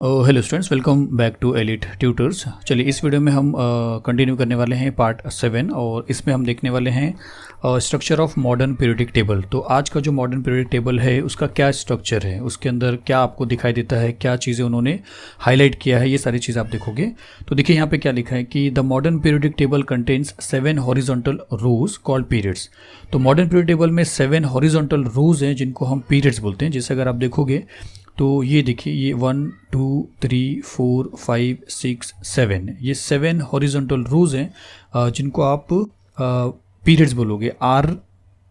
Hello students, welcome back to Elite Tutors. चलिए इस video में हम कंटिन्यू करने वाले हैं पार्ट 7 और इसमें हम देखने वाले हैं structure of modern periodic table. तो आज का जो मॉडर्न पीरियोडिक टेबल है उसका क्या स्ट्रक्चर है, उसके अंदर क्या आपको दिखाई देता है, क्या चीज़ें उन्होंने हाईलाइट किया है, ये सारी चीज़ आप देखोगे। तो देखिए यहाँ पे क्या लिखा है कि the modern periodic table contains 7 horizontal rows called periods. तो मॉडर्न पीरियोडिक टेबल में 7 हॉरिजॉन्टल रोज हैं जिनको हम पीरियड्स बोलते हैं। जैसे अगर आप देखोगे तो ये देखिए, ये 1 2 3 4 5 6 7, ये 7 हॉरिजॉन्टल रोज हैं जिनको आप पीरियड्स बोलोगे। आर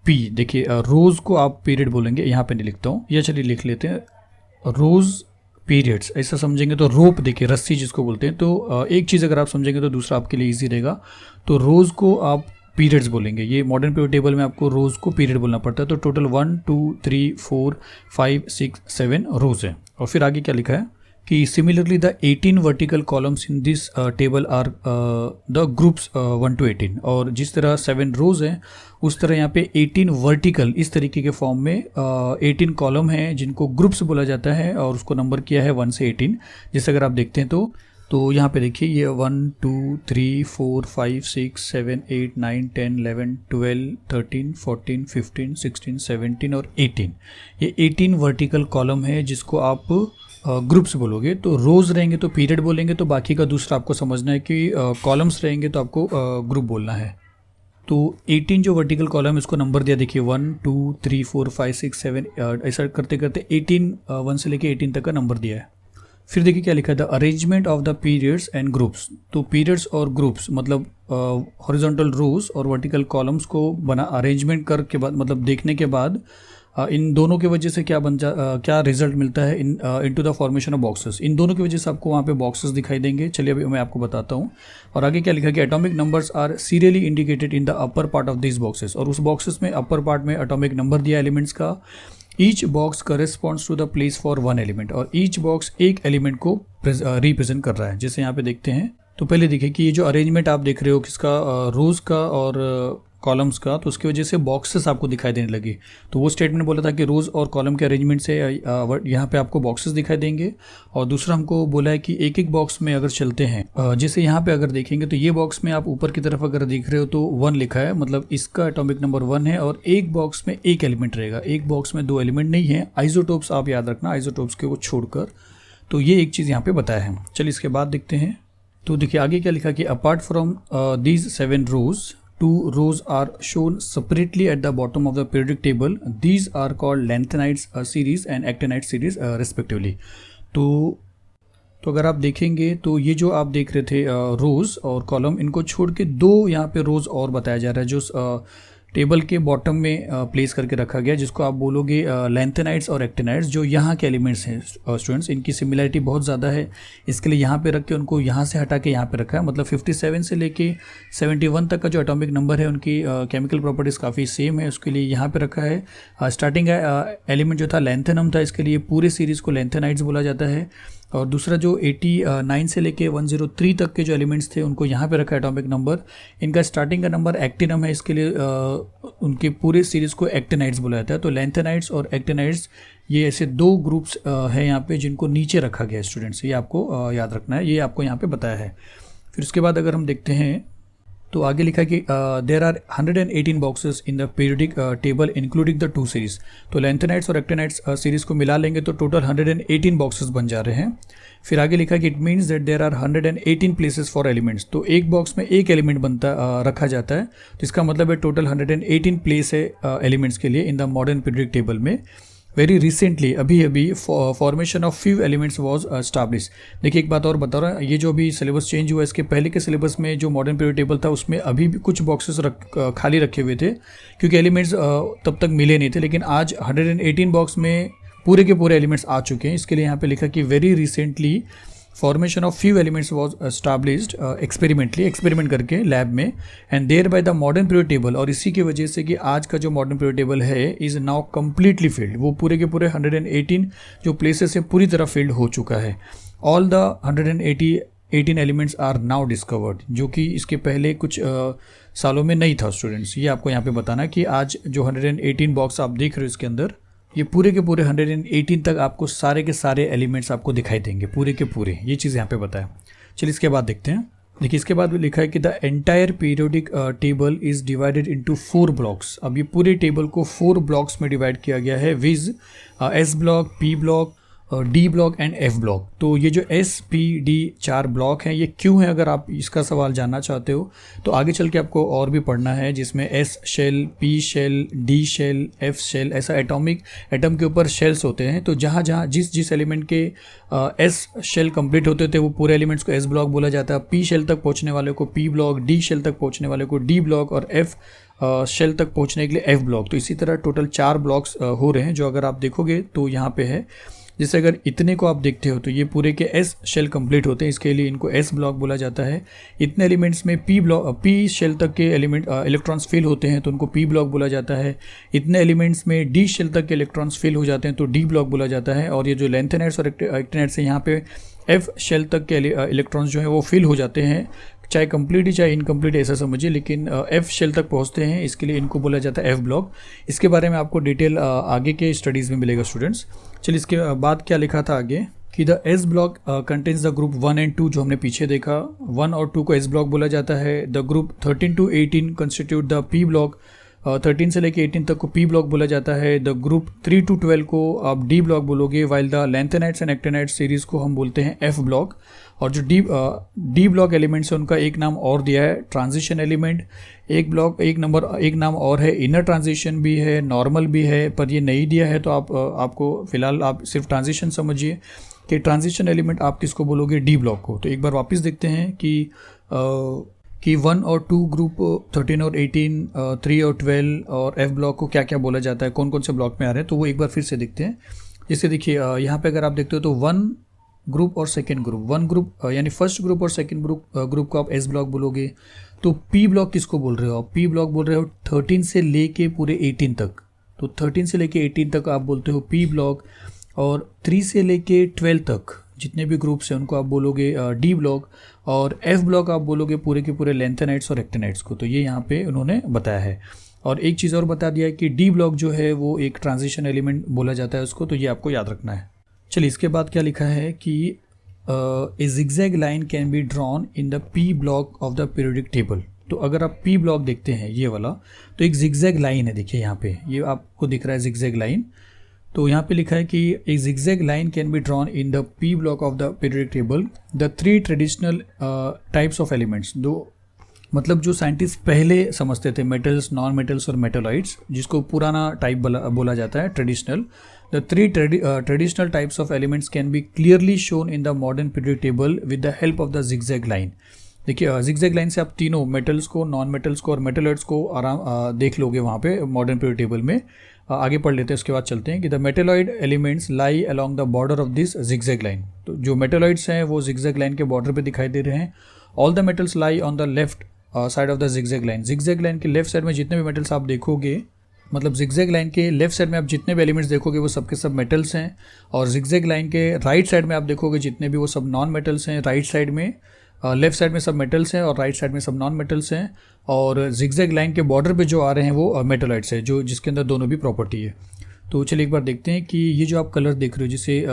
पी, देखिए रोज को आप पीरियड बोलेंगे, यहाँ पे नहीं लिखता हूँ, या चलिए लिख लेते हैं रोज पीरियड्स, ऐसा समझेंगे तो रोप, देखिए रस्सी जिसको बोलते हैं। तो एक चीज़ अगर आप समझेंगे तो दूसरा आपके लिए ईजी रहेगा। तो रोज़ को आप पीरियड्स बोलेंगे। ये मॉडर्न पीरियड टेबल में आपको रोज़ को पीरियड बोलना पड़ता है। तो टोटल 1 2 3 4 5 6 7 रोज़ है। और फिर आगे क्या लिखा है कि similarly the 18 vertical columns in this table are the groups 1 to 18। और जिस तरह 7 रोज़ हैं उस तरह यहाँ पे 18 वर्टिकल इस तरीके के फॉर्म में 18 कॉलम हैं जिनको ग्रुप्स बोला जाता है, और उसको नंबर किया है 1 से 18। जैसे अगर आप देखते हैं तो यहाँ पे देखिए, ये 1 2 3 4 5 6 7 8 9 10 11 12 13 14 15 16 17 और 18, ये 18 वर्टिकल कॉलम है जिसको आप ग्रुप्स बोलोगे। तो रोज़ रहेंगे तो पीरियड बोलेंगे, तो बाकी का दूसरा आपको समझना है कि कॉलम्स रहेंगे तो आपको ग्रुप बोलना है। तो 18 जो वर्टिकल कॉलम है इसको नंबर दिया, देखिए 1 2 3 4 5 6 7, ऐसा करते करते 18 1 से लेके 18 तक का नंबर दिया है। फिर देखिए क्या लिखा है, the arrangement of the periods and groups. तो पीरियड्स और ग्रुप्स मतलब हॉरिजॉन्टल रोज और वर्टिकल कॉलम्स को बना अरेंजमेंट करके बाद, मतलब देखने के बाद इन दोनों की वजह से क्या क्या रिजल्ट मिलता है into the formation of boxes. इन दोनों की वजह से आपको वहाँ पे बॉक्सेस दिखाई देंगे। चलिए अभी मैं आपको बताता हूँ। और आगे क्या लिखा है कि atomic numbers are serially indicated in the upper part of this boxes. और उस बॉक्सेस में अपर पार्ट में एटॉमिक नंबर दिया एलिमेंट्स का। Each box corresponds to the place for one element, और ईच बॉक्स एक एलिमेंट को रिप्रेजेंट कर रहा है। जैसे यहाँ पे देखते हैं तो पहले देखिए कि ये जो अरेंजमेंट आप देख रहे हो किसका, रोज का और कॉलम्स का, तो उसकी वजह से बॉक्सेस आपको दिखाई देने लगे। तो वो स्टेटमेंट बोला था कि रोज और कॉलम के अरेंजमेंट से यहाँ पे आपको बॉक्सेस दिखाई देंगे। और दूसरा हमको बोला है कि एक एक बॉक्स में अगर चलते हैं, जैसे यहाँ पे अगर देखेंगे तो ये बॉक्स में आप ऊपर की तरफ अगर देख रहे हो तो 1 लिखा है, मतलब इसका एटॉमिक नंबर 1 है। और एक बॉक्स में एक एलिमेंट रहेगा, एक बॉक्स में 2 एलिमेंट नहीं है। आइसोटोप्स आप याद रखना, आइसोटोप्स के वो छोड़कर। तो ये एक चीज़ यहाँ पे बताया है। चलिए इसके बाद देखते हैं। तो देखिए आगे क्या लिखा कि apart from these 7 rows, 2 rows are shown separately at the bottom of the periodic table. These are called lanthanides series and actinide series respectively. तो अगर आप देखेंगे तो ये जो आप देख रहे थे रोज़ और कॉलम, इनको छोड़ के 2 यहाँ पे रोज़ और बताया जा रहा है जो टेबल के बॉटम में प्लेस करके रखा गया, जिसको आप बोलोगे लैंथेनाइड्स और एक्टिनाइड्स। जो यहाँ के एलिमेंट्स हैं स्टूडेंट्स, इनकी सिमिलरिटी बहुत ज़्यादा है, इसके लिए यहाँ पे रख के उनको यहाँ से हटा के यहाँ पे रखा है। मतलब 57 से लेके 71 तक का जो एटॉमिक नंबर है उनकी केमिकल प्रॉपर्टीज़ काफ़ी सेम है, उसके लिए यहाँ पे रखा है। स्टार्टिंग एलिमेंट जो था लैंथेनम था, इसके लिए पूरे सीरीज़ को लैंथेनाइड्स बोला जाता है। और दूसरा जो 89 से लेके 103 तक के जो एलिमेंट्स थे उनको यहाँ पे रखा है एटॉमिक नंबर। इनका स्टार्टिंग का नंबर एक्टिनम है, इसके लिए उनके पूरे सीरीज़ को एक्टिनाइड्स बोला जाता है। तो लैंथेनाइड्स और एक्टिनाइड्स ये ऐसे 2 ग्रुप्स हैं यहाँ पे जिनको नीचे रखा गया है स्टूडेंट्स, ये आपको याद रखना है, ये आपको यहाँ पे बताया है। फिर उसके बाद अगर हम देखते हैं तो आगे लिखा है कि there are 118 boxes in the periodic table including the 2 series. तो लैंथेनाइड्स और एक्टिनाइड्स सीरीज को मिला लेंगे तो टोटल 118 बॉक्सेस बन जा रहे हैं। फिर आगे लिखा है कि it means that there are 118 places for elements. तो एक बॉक्स में एक एलिमेंट रखा जाता है, तो इसका मतलब है टोटल 118 प्लेस है एलिमेंट्स के लिए इन द मॉडर्न पीरियोडिक टेबल में। वेरी रिसेंटली अभी formation of few elements was establish. देखिए एक बात और बता रहा हूँ, ये जो अभी सिलेबस चेंज हुआ है, इसके पहले के सिलेबस में जो मॉडर्न पीरियड टेबल था उसमें अभी भी कुछ बॉक्सेस खाली रखे हुए थे, क्योंकि एलिमेंट्स तब तक मिले नहीं थे। लेकिन आज 118 बॉक्स में पूरे के पूरे एलिमेंट्स आ चुके हैं। इसके लिए यहाँ पे लिखा कि very recently formation of few elements was established experiment करके लैब में, and thereby the modern period table. और इसी की वजह से कि आज का जो मॉडर्न पीरियड टेबल है इज़ नाउ कम्प्लीटली फिल्ड, वो पूरे के पूरे 118 जो प्लेसेस है पूरी तरह फिल्ड हो चुका है। All the 118 elements are now discovered, जो कि इसके पहले कुछ सालों में नहीं था स्टूडेंट्स। ये आपको यहाँ पे बताना कि आज जो 118 बॉक्स आप देख रहे हो इसके अंदर ये पूरे के पूरे 118 तक आपको सारे के सारे एलिमेंट्स आपको दिखाई देंगे, पूरे के पूरे, ये चीज़ यहाँ पे बताया। चलिए इसके बाद देखते हैं। देखिए इसके बाद भी लिखा है कि the entire periodic table is divided into 4 blocks. अब ये पूरे टेबल को 4 ब्लॉक्स में डिवाइड किया गया है, viz S block, P block, D block and F block. तो ये जो एस पी डी 4 ब्लॉक हैं, ये क्यों है, अगर आप इसका सवाल जानना चाहते हो तो आगे चल के आपको और भी पढ़ना है, जिसमें S shell, P shell, D shell, F shell, ऐसा एटम के ऊपर शेल्स होते हैं। तो जहाँ जहाँ जिस एलिमेंट के एस शेल कंप्लीट होते थे वो पूरे एलिमेंट्स को एस ब्लॉक बोला जाता है। पी शेल तक पहुँचने वाले को पी ब्लॉक, डी शेल तक पहुँचने वाले को डी ब्लॉक और एफ शेल तक पहुँचने के लिए एफ ब्लॉक। तो इसी तरह टोटल 4 ब्लॉक्स हो रहे हैं, जो अगर आप देखोगे तो यहाँ पे है। जैसे अगर इतने को आप देखते हो तो ये पूरे के एस शेल कंप्लीट होते हैं, इसके लिए इनको एस ब्लॉक बोला जाता है। इतने एलिमेंट्स में पी शेल तक के एलिमेंट इलेक्ट्रॉन्स फिल होते हैं तो उनको पी ब्लॉक बोला जाता है। इतने एलिमेंट्स में डी शेल तक के इलेक्ट्रॉन्स फिल हो जाते हैं तो डी ब्लॉक बोला जाता है। और ये जो लेंथेनाइट्स और एक्टिनाइट्स हैं, यहाँ पे एफ शेल तक के इलेक्ट्रॉन्स जो हैं वो फिल हो जाते हैं, चाहे कंप्लीट ही चाहे इनकम्प्लीट, ऐसा समझिए, लेकिन एफ शेल तक पहुंचते हैं, इसके लिए इनको बोला जाता है एफ ब्लॉक। इसके बारे में आपको डिटेल आगे के स्टडीज़ में मिलेगा स्टूडेंट्स। चलिए इसके बाद क्या लिखा था आगे कि the S block contains the group 1 and 2, जो हमने पीछे देखा। 1 और 2 को एस ब्लॉक बोला जाता है। The group 13 to 18 constitute the P block. 13 से लेके 18 तक को पी ब्लॉक बोला जाता है। द ग्रुप 3 to 12 को आप डी ब्लॉक बोलोगे, while the lanthanides and actinides series को हम बोलते हैं एफ ब्लॉक। और जो डी ब्लॉक एलिमेंट्स है उनका एक नाम और दिया है, ट्रांजिशन एलिमेंट। एक नाम और है, इनर ट्रांजिशन भी है, नॉर्मल भी है, पर ये नहीं दिया है तो आपको फिलहाल आप सिर्फ ट्रांजिशन समझिए कि ट्रांजिशन एलिमेंट आप किसको बोलोगे, डी ब्लॉक को। तो एक बार वापस देखते हैं कि 1 और 2 ग्रुप 13 और 18, 3 और 12 और एफ ब्लॉक को क्या क्या बोला जाता है, कौन कौन से ब्लॉक में आ रहे हैं, तो वो एक बार फिर से देखते हैं। जैसे देखिए यहाँ पे अगर आप देखते हो तो 1 ग्रुप और सेकेंड ग्रुप, 1 ग्रुप यानी फर्स्ट ग्रुप और सेकेंड ग्रुप को आप एस ब्लॉक बोलोगे। तो पी ब्लॉक किसको बोल रहे हो आप, पी ब्लॉक बोल रहे हो 13 से लेके पूरे 18 तक। तो 13 से लेके 18 तक आप बोलते हो पी ब्लॉक। और 3 से लेके 12 तक जितने भी ग्रुप्स हैं उनको आप बोलोगे डी ब्लॉक। और एफ ब्लॉक आप बोलोगे पूरे के पूरे लेंथेनाइट्स और एक्टिनाइट्स को। तो ये यहाँ पे उन्होंने बताया है। और एक चीज़ और बता दिया है कि डी ब्लॉक जो है वो एक ट्रांजिशन एलिमेंट बोला जाता है उसको, तो ये आपको याद रखना है। चलिए इसके बाद क्या लिखा है कि a zigzag line can be drawn in the P block of the periodic table. तो अगर आप पी ब्लॉक देखते हैं ये वाला, तो एक जिगजैग लाइन है, देखिए यहाँ पे ये आपको दिख रहा है जिगजैग लाइन। तो यहाँ पे लिखा है कि a zigzag line can be drawn in the P block of the periodic table. The 3 traditional types of elements, दो मतलब जो साइंटिस्ट पहले समझते थे, मेटल्स, नॉन मेटल्स और मेटलॉइड्स, जिसको पुराना टाइप बोला जाता है, traditional. The 3 traditional types of elements can be clearly shown in the modern periodic table with the help of the zigzag line. देखिए जिगजैग लाइन से आप तीनों मेटल्स को, नॉन मेटल्स को और मेटलॉइड्स को आराम देख लोगे वहाँ पे मॉडर्न पीरियोडिक टेबल में। आगे पढ़ लेते हैं, उसके बाद चलते हैं कि the metalloid elements lie along the border of this zigzag line. तो जो मेटलॉइड्स हैं वो जिगजैग लाइन के बॉर्डर पे दिखाई दे रहे हैं। All the metals lie on the left side of the zigzag line. Zigzag line के लेफ्ट साइड में जितने भी मेटल्स आप देखोगे, मतलब जिगजैग लाइन के लेफ्ट साइड में आप जितने भी एलिमेंट्स देखोगे वो सबके सब मेटल्स हैं। और जिगजैग लाइन के राइट साइड में आप देखोगे जितने भी वो सब नॉन मेटल्स हैं। राइट साइड में लेफ्ट साइड में सब मेटल्स हैं और राइट साइड में सब नॉन मेटल्स हैं। और जिगजैग लाइन के बॉर्डर पे जो आ रहे हैं वो मेटलॉइड्स है, जो जिसके अंदर दोनों भी प्रॉपर्टी है। तो चलिए एक बार देखते हैं कि ये जो आप कलर देख रहे हो, जैसे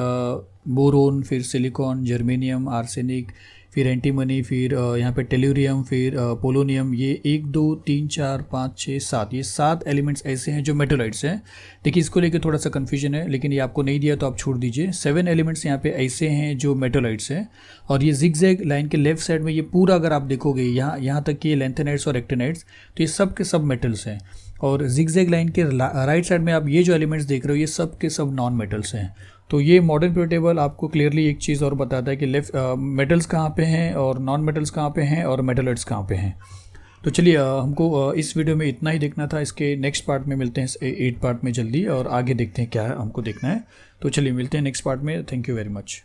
बोरोन, फिर सिलिकॉन, जर्मेनियम, आर्सेनिक, फिर एंटीमनी, फिर यहाँ पे टेल्यूरियम, फिर पोलोनियम, ये 1 2 3 4 5 6 7, ये 7 एलिमेंट्स ऐसे हैं जो मेटलॉइड्स हैं। देखिए इसको लेके थोड़ा सा कन्फ्यूजन है, लेकिन ये आपको नहीं दिया तो आप छोड़ दीजिए। 7 एलिमेंट्स यहाँ पे ऐसे हैं जो मेटलॉइड्स हैं। और ये जिगजैग लाइन के लेफ्ट साइड में ये पूरा अगर आप देखोगे यहाँ तक कि ये लेंथेनाइट्स और एक्टिनाइट्स, तो ये सब के सब मेटल्स हैं। और जिगजैग लाइन के राइट साइड में आप ये जो एलिमेंट्स देख रहे हो ये सब के सब नॉन मेटल्स हैं। तो ये मॉडर्न पीरियोडिक टेबल आपको क्लियरली एक चीज़ और बताता है कि लेफ्ट मेटल्स कहाँ पे हैं और नॉन मेटल्स कहाँ पे हैं और मेटलॉइड्स कहाँ पे हैं। तो चलिए हमको इस वीडियो में इतना ही देखना था। इसके नेक्स्ट पार्ट में मिलते हैं 8 पार्ट में जल्दी, और आगे देखते हैं क्या हमको देखना है। तो चलिए मिलते हैं नेक्स्ट पार्ट में। Thank you very much.